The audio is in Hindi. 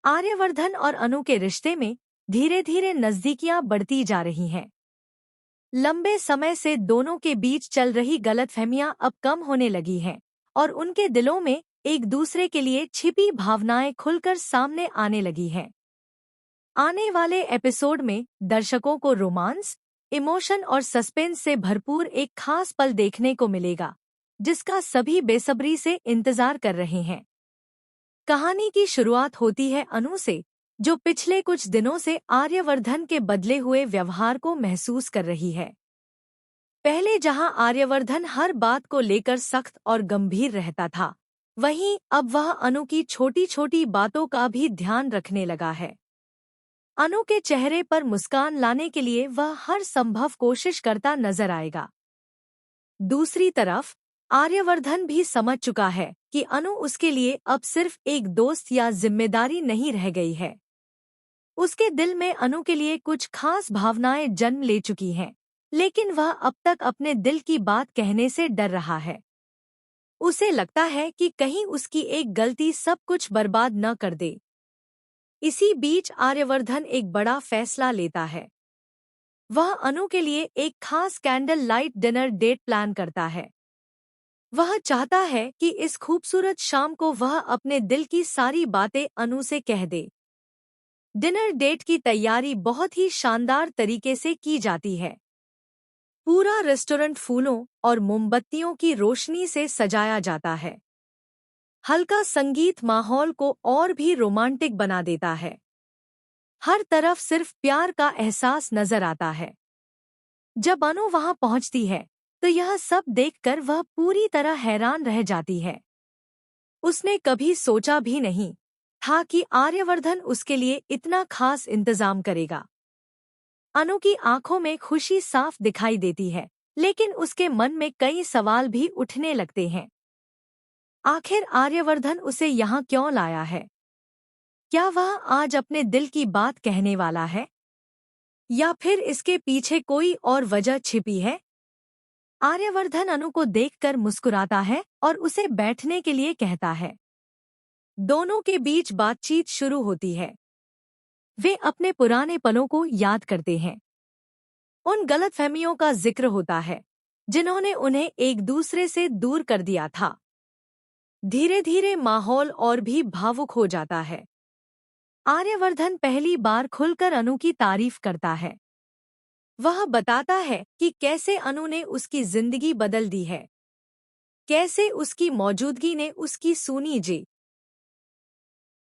आर्यवर्धन और अनु के रिश्ते में धीरे धीरे नजदीकियां बढ़ती जा रही हैं। लंबे समय से दोनों के बीच चल रही गलतफहमियां अब कम होने लगी हैं और उनके दिलों में एक दूसरे के लिए छिपी भावनाएं खुलकर सामने आने लगी हैं। आने वाले एपिसोड में दर्शकों को रोमांस, इमोशन और सस्पेंस से भरपूर एक खास पल देखने को मिलेगा, जिसका सभी बेसब्री से इंतजार कर रहे हैं। कहानी की शुरुआत होती है अनु से, जो पिछले कुछ दिनों से आर्यवर्धन के बदले हुए व्यवहार को महसूस कर रही है। पहले जहां आर्यवर्धन हर बात को लेकर सख्त और गंभीर रहता था, वहीं अब वह अनु की छोटी छोटी बातों का भी ध्यान रखने लगा है। अनु के चेहरे पर मुस्कान लाने के लिए वह हर संभव कोशिश करता नजर आएगा। दूसरी तरफ आर्यवर्धन भी समझ चुका है कि अनु उसके लिए अब सिर्फ एक दोस्त या जिम्मेदारी नहीं रह गई है। उसके दिल में अनु के लिए कुछ खास भावनाएं जन्म ले चुकी हैं, लेकिन वह अब तक अपने दिल की बात कहने से डर रहा है। उसे लगता है कि कहीं उसकी एक गलती सब कुछ बर्बाद न कर दे। इसी बीच आर्यवर्धन एक बड़ा फैसला लेता है। वह अनु के लिए एक खास candle light dinner date plan करता है। वह चाहता है कि इस खूबसूरत शाम को वह अपने दिल की सारी बातें अनु से कह दे। डिनर डेट की तैयारी बहुत ही शानदार तरीके से की जाती है। पूरा रेस्टोरेंट फूलों और मोमबत्तियों की रोशनी से सजाया जाता है। हल्का संगीत माहौल को और भी रोमांटिक बना देता है। हर तरफ सिर्फ प्यार का एहसास नजर आता है। जब अनु वहां पहुंचती है, तो यह सब देखकर वह पूरी तरह हैरान रह जाती है। उसने कभी सोचा भी नहीं था कि आर्यवर्धन उसके लिए इतना खास इंतजाम करेगा। अनु की आंखों में खुशी साफ दिखाई देती है, लेकिन उसके मन में कई सवाल भी उठने लगते हैं। आखिर आर्यवर्धन उसे यहाँ क्यों लाया है? क्या वह आज अपने दिल की बात कहने वाला है, या फिर इसके पीछे कोई और वजह छिपी है? आर्यवर्धन अनु को देखकर मुस्कुराता है और उसे बैठने के लिए कहता है। दोनों के बीच बातचीत शुरू होती है। वे अपने पुराने पलों को याद करते हैं। उन गलतफहमियों का जिक्र होता है जिन्होंने उन्हें एक दूसरे से दूर कर दिया था। धीरे धीरे माहौल और भी भावुक हो जाता है। आर्यवर्धन पहली बार खुलकर अनु की तारीफ करता है। वह बताता है कि कैसे अनु ने उसकी जिंदगी बदल दी है, कैसे उसकी मौजूदगी ने उसकी सूनी जी